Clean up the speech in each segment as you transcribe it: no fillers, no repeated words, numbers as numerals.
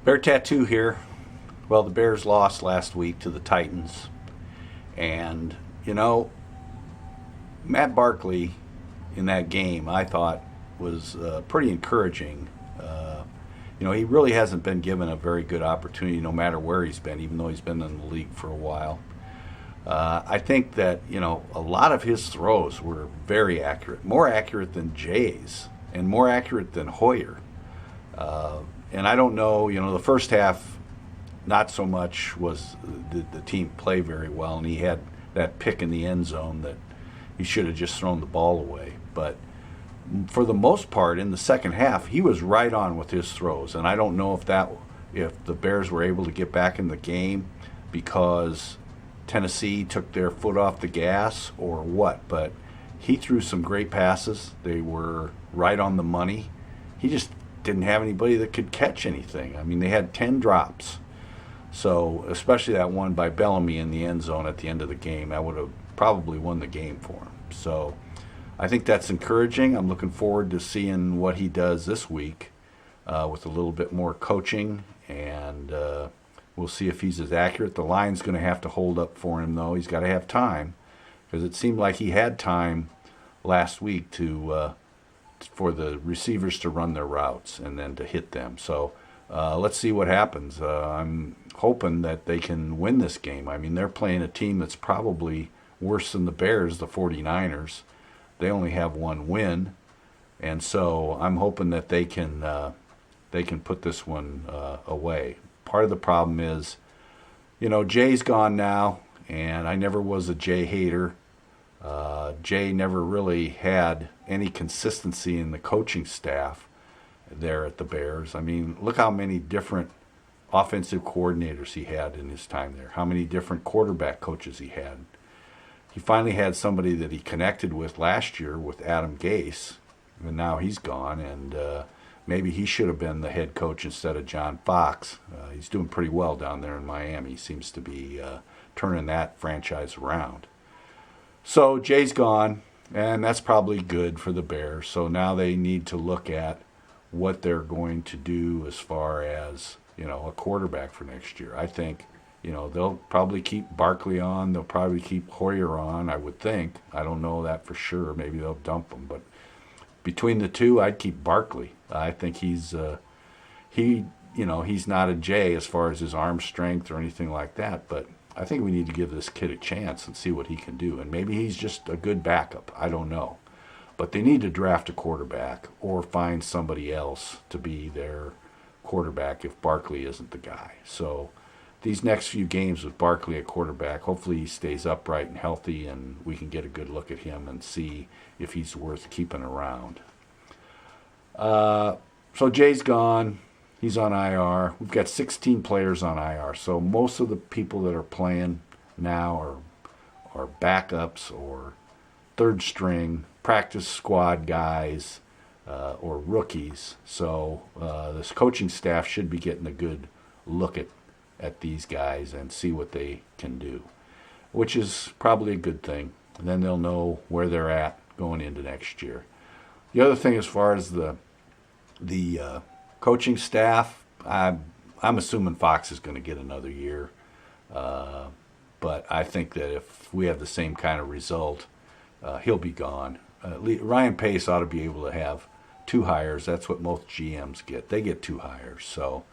Bear Tattoo here. Well, the Bears lost last week to the Titans. And, you know, Matt Barkley in that game, I thought, was pretty encouraging. He really hasn't been given a very good opportunity no matter where he's been, even though he's been in the league for a while. I think that, a lot of his throws were very accurate, more accurate than Jay's, and more accurate than Hoyer. And I don't know, the first half, not so much was the team play very well, and he had that pick in the end zone that he should have just thrown the ball away. But for the most part, in the second half, he was right on with his throws, and I don't know if the Bears were able to get back in the game because Tennessee took their foot off the gas or what, but he threw some great passes. They were right on the money. He just didn't have anybody that could catch anything. I mean, they had 10 drops. So, especially that one by Bellamy in the end zone at the end of the game, that would have probably won the game for him. So, I think that's encouraging. I'm looking forward to seeing what he does this week with a little bit more coaching, and we'll see if he's as accurate. The line's going to have to hold up for him, though. He's got to have time, because it seemed like he had time last week for the receivers to run their routes and then to hit them. So let's see what happens. I'm hoping that they can win this game. I mean, they're playing a team that's probably worse than the Bears, the 49ers. They only have one win, and so I'm hoping that they can put this one away. Part of the problem is, Jay's gone now, and I never was a Jay hater. Jay never really had any consistency in the coaching staff there at the Bears. I mean, look how many different offensive coordinators he had in his time there, how many different quarterback coaches he had. He finally had somebody that he connected with last year with Adam Gase, and now he's gone, and maybe he should have been the head coach instead of John Fox. He's doing pretty well down there in Miami. He seems to be turning that franchise around. So Jay's gone, and that's probably good for the Bears. So now they need to look at what they're going to do as far as, a quarterback for next year. I think, they'll probably keep Barkley on. They'll probably keep Hoyer on, I would think. I don't know that for sure. Maybe they'll dump him. But between the two, I'd keep Barkley. I think he's not a Jay as far as his arm strength or anything like that, but I think we need to give this kid a chance and see what he can do. And maybe he's just a good backup. I don't know. But they need to draft a quarterback or find somebody else to be their quarterback if Barkley isn't the guy. So these next few games with Barkley at quarterback, hopefully he stays upright and healthy, and we can get a good look at him and see if he's worth keeping around. So Jay's gone. He's on IR. We've got 16 players on IR. So most of the people that are playing now are backups or third string, practice squad guys, or rookies. So this coaching staff should be getting a good look at these guys and see what they can do, which is probably a good thing. And then they'll know where they're at going into next year. The other thing, as far as the coaching staff, I'm assuming Fox is going to get another year. But I think that if we have the same kind of result, he'll be gone. Ryan Pace ought to be able to have 2 hires. That's what most GMs get. They get 2 hires. So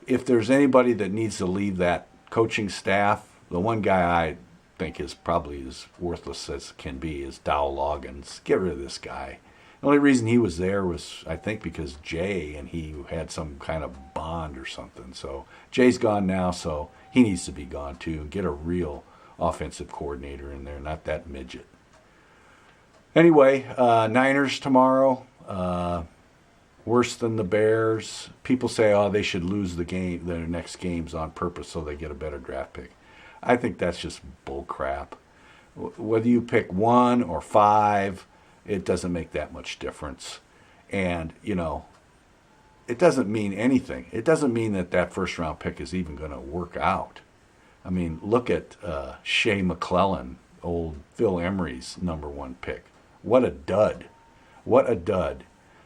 if there's anybody that needs to leave that coaching staff, the one guy I think is probably as worthless as can be is Dow Loggins. Get rid of this guy. The only reason he was there was, I think, because Jay and he had some kind of bond or something. So Jay's gone now, so he needs to be gone too. Get a real offensive coordinator in there, not that midget. Anyway, Niners tomorrow. Worse than the Bears. People say, they should lose their next games on purpose so they get a better draft pick. I think that's just bull crap. Whether you pick 1 or 5, it doesn't make that much difference. And, it doesn't mean anything. It doesn't mean that first round pick is even going to work out. I mean, look at Shea McClellan, old Phil Emery's number 1 pick. What a dud.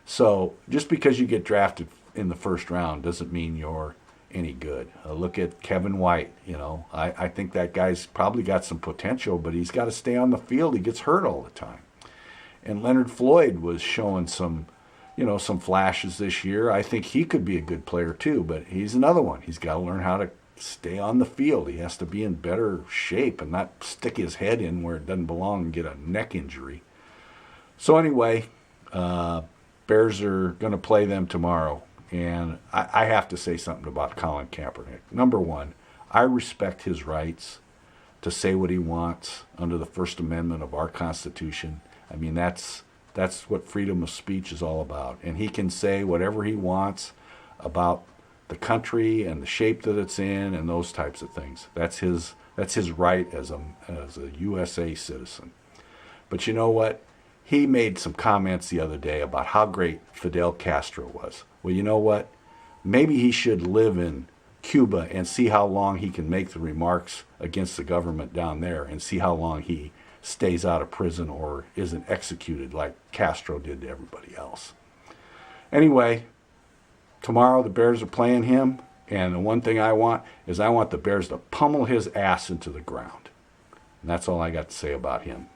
So just because you get drafted in the first round doesn't mean you're any good. Look at Kevin White. I think that guy's probably got some potential, but he's got to stay on the field. He gets hurt all the time. And Leonard Floyd was showing some flashes this year. I think he could be a good player too, but he's another one. He's got to learn how to stay on the field. He has to be in better shape and not stick his head in where it doesn't belong and get a neck injury. So anyway, Bears are going to play them tomorrow. And I have to say something about Colin Kaepernick. Number one, I respect his rights to say what he wants under the First Amendment of our Constitution. I mean, that's what freedom of speech is all about. And he can say whatever he wants about the country and the shape that it's in and those types of things. That's his right as a USA citizen. But you know what? He made some comments the other day about how great Fidel Castro was. Well, you know what? Maybe he should live in Cuba and see how long he can make the remarks against the government down there and see how long he stays out of prison or isn't executed like Castro did to everybody else. Anyway, tomorrow the Bears are playing him, and the one thing I want is I want the Bears to pummel his ass into the ground. And that's all I got to say about him.